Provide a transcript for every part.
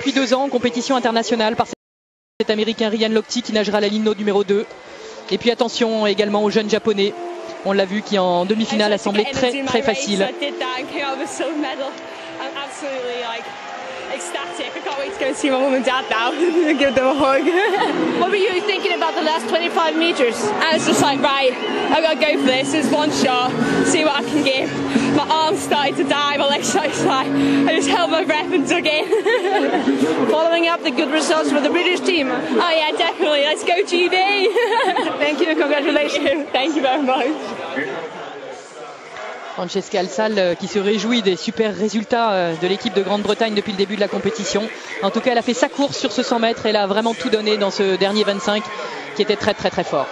depuis 2 ans en compétition internationale par cet Américain Ryan Lochte qui nagera la ligne numéro 2. Et puis attention également aux jeunes Japonais. On l'a vu qui en demi-finale a semblé très facile. Ecstatic. I can't wait to go and see my mum and dad now and give them a hug. What were you thinking about the last 25 metres? I was just like, right, I've got to go for this. There's one shot, see what I can give. My arms started to die, my legs started to die. I just held my breath and dug in. Following up the good results for the British team. Oh yeah, definitely. Let's go GB. Thank you, congratulations. Thank you very much. Francesca Halsall qui se réjouit des super résultats de l'équipe de Grande-Bretagne depuis le début de la compétition. En tout cas, elle a fait sa course sur ce 100 mètres. Elle a vraiment tout donné dans ce dernier 25 qui était très fort.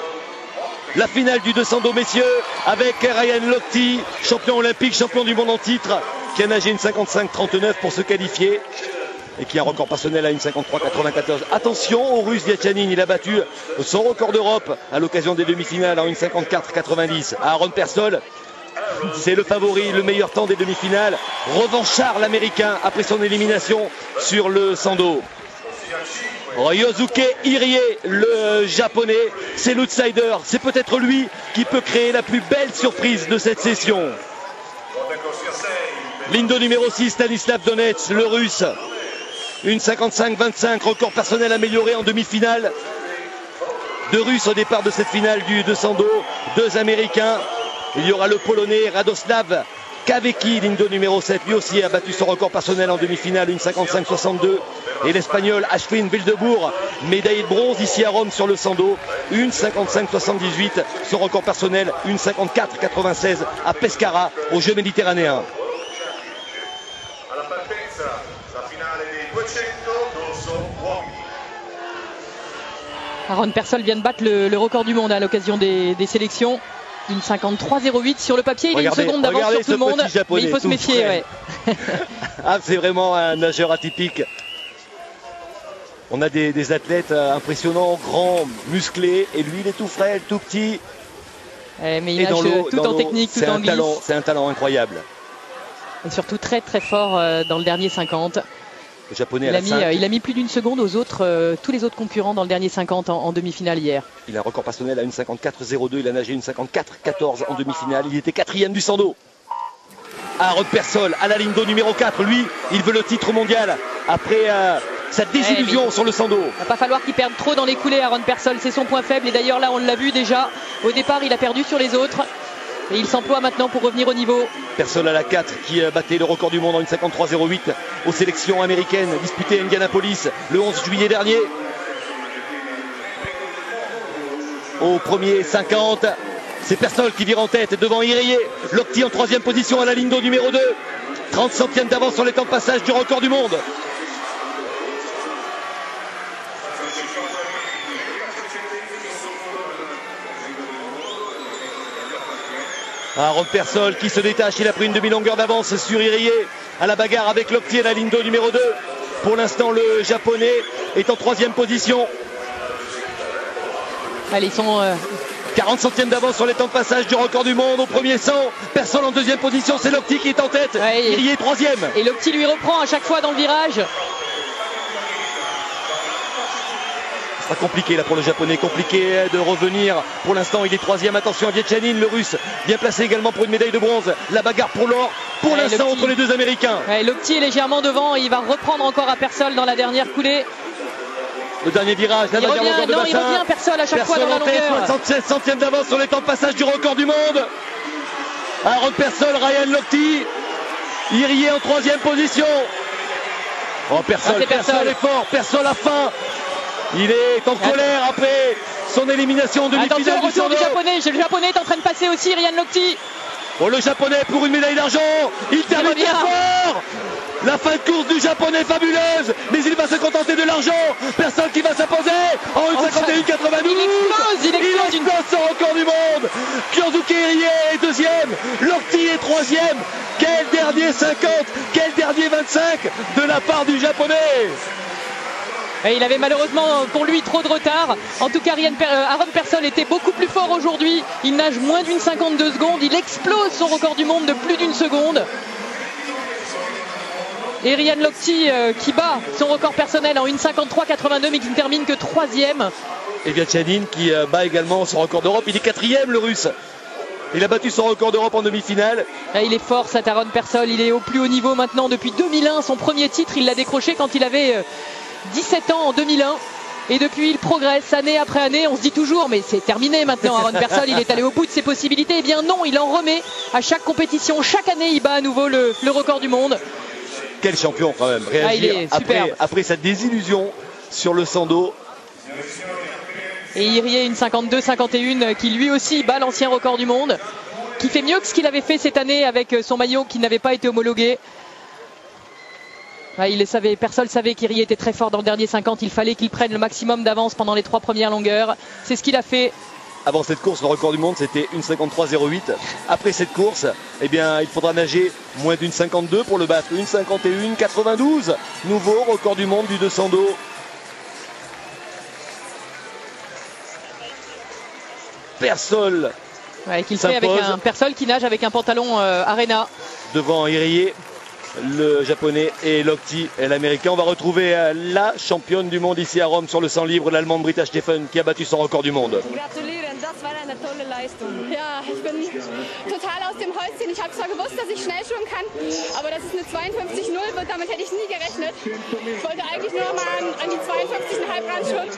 La finale du 200 dos messieurs avec Ryan Lochte, champion olympique, champion du monde en titre, qui a nagé une 55-39 pour se qualifier et qui a un record personnel à une 53-94. Attention au Russe Viatchanin, il a battu son record d'Europe à l'occasion des demi-finales en une 54-90. Aaron Persol, c'est le favori, le meilleur temps des demi-finales. Revanchard l'américain après son élimination sur le 100 dos. Ryosuke Irie, le japonais, c'est l'outsider. C'est peut-être lui qui peut créer la plus belle surprise de cette session. Ligne numéro 6, Stanislav Donets, le russe. Une 55-25, record personnel amélioré en demi-finale. 2 Russes au départ de cette finale du 200 dos, 2 Américains. Il y aura le Polonais Radoslav Kavecki, ligne numéro 7, lui aussi a battu son record personnel en demi-finale, une 55-62. Et l'Espagnol Ashwin Wildebourg, médaillé de bronze ici à Rome sur le 100 dos, une 55-78, son record personnel, une 54-96 à Pescara, aux Jeux méditerranéens. Aaron Persol vient de battre le record du monde à l'occasion des sélections. Une 53-08 sur le papier, il a une seconde d'avance sur tout le monde, mais il faut se méfier. Ouais. Ah, c'est vraiment un nageur atypique. On a des athlètes impressionnants, grands, musclés, et lui il est tout frêle, tout petit. Mais il nage tout en technique, tout en glisse. C'est un talent incroyable. Et surtout très fort dans le dernier 50. Le japonais il a mis plus d'une seconde aux autres, tous les autres concurrents dans le dernier 50 en demi-finale hier. Il a un record personnel à une 54-02, il a nagé une 54-14 en demi-finale, il était 4e du 100 dos. Aaron Persol à la ligne d'eau numéro 4, lui, il veut le titre mondial après sa désillusion sur le 100 dos. Il va pas falloir qu'il perde trop dans les coulées, Aaron Persol, c'est son point faible et d'ailleurs là on l'a vu déjà, au départ il a perdu sur les autres. Et il s'emploie maintenant pour revenir au niveau. Persol à la 4 qui battait le record du monde en une 53-08 aux sélections américaines disputées à Indianapolis le 11 juillet dernier. Au premier 50, c'est Persol qui vire en tête devant Irie. Lochte en 3e position à la ligne d'eau numéro 2. 30 centièmes d'avance sur les temps de passage du record du monde. Aaron Persol qui se détache, il a pris une demi-longueur d'avance sur Irie à la bagarre avec Lochte à la ligne d'eau numéro 2. Pour l'instant, le japonais est en 3e position. Allez, ils sont 40 centièmes d'avance sur les temps de passage du record du monde au premier 100. Persol en 2e position, c'est Lochte qui est en tête. Ouais, Irie est 3e. Et Lochte lui reprend à chaque fois dans le virage. Ce sera compliqué là pour le japonais, compliqué de revenir. Pour l'instant il est 3e, attention à Viatchanin, le russe bien placé également pour une médaille de bronze. La bagarre pour l'or pour l'instant entre les 2 américains. Lochte est légèrement devant, il va reprendre encore à Persol dans la dernière coulée. Le dernier virage, la dernière longueur de bassin. Il revient Persol à chaque fois dans la longueur. 76 centièmes d'avance sur les temps de passage du record du monde. Aaron Persol, Ryan Lochte, Irie en 3e position. Oh Persol est fort, Persol a faim. Il est en colère après son élimination en demi-finale. Attention, retour du japonais. Le japonais est en train de passer aussi, Ryan Lochte. Oh, le japonais pour une médaille d'argent. Il termine bien fort. La fin de course du japonais fabuleuse. Mais il va se contenter de l'argent. Personne qui va s'imposer en une 51-92. Il explose son record du monde. Ryosuke Irie est 2e. Lochte est 3e. Quel dernier 50. Quel dernier 25 de la part du japonais. Et il avait malheureusement pour lui trop de retard. En tout cas, Aaron Persol était beaucoup plus fort aujourd'hui. Il nage moins d'une 52 secondes. Il explose son record du monde de plus d'une seconde. Et Ryan Lochte qui bat son record personnel en 1,53,82 mais qui ne termine que 3e. Et Viatchanin qui bat également son record d'Europe. Il est 4e, le Russe. Il a battu son record d'Europe en demi-finale. Il est fort, Taron Persol. Il est au plus haut niveau maintenant depuis 2001. Son premier titre, il l'a décroché quand il avait 17 ans en 2001. Et depuis, il progresse année après année. On se dit toujours, mais c'est terminé maintenant. Taron Persol, il est allé au bout de ses possibilités. Eh bien non, il en remet à chaque compétition. Chaque année, il bat à nouveau le record du monde. Quel champion quand même. Réagir après sa désillusion sur le Sando. Et Irie, une 52-51 qui lui aussi bat l'ancien record du monde, qui fait mieux que ce qu'il avait fait cette année avec son maillot qui n'avait pas été homologué. Persol savait qu'Irie était très fort dans le dernier 50, il fallait qu'il prenne le maximum d'avance pendant les 3 premières longueurs. C'est ce qu'il a fait. Avant cette course, le record du monde c'était 1,53,08. Après cette course, eh bien, il faudra nager moins d'une 52 pour le battre. 1,51,92. Nouveau record du monde du 200 dos. Persol qu'il fait avec un Persol qui nage avec un pantalon Arena. Devant Irie, le japonais, et Lochte, l'américain. On va retrouver la championne du monde ici à Rome sur le 100 libre, l'allemande Britta Steffen, qui a battu son record du monde. Ja, ich bin total aus dem Häuschen. Ich habe zwar gewusst, dass ich schnell schwimmen kann, aber dass es eine 52,0 wird, damit hätte ich nie gerechnet. Ich wollte eigentlich nur noch mal an die 52,5 ran schwimmen,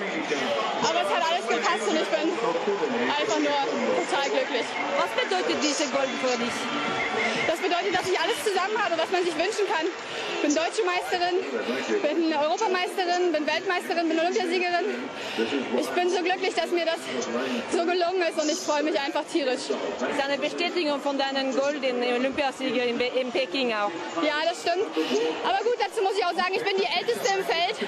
aber es hat alles gepasst und ich bin einfach nur total glücklich. Was bedeutet diese Gold für dich? Das bedeutet, dass ich alles zusammen habe, was man sich wünschen kann. Ich bin deutsche Meisterin, bin Europameisterin, bin Weltmeisterin, bin Olympiasiegerin. Ich bin so glücklich, dass mir das so gelungen ist und ich freue mich einfach tierisch. Das ist eine Bestätigung von deinen Gold in Olympiasieger in Peking auch. Ja, das stimmt. Aber gut, dazu muss ich auch sagen, ich bin die Älteste im Feld.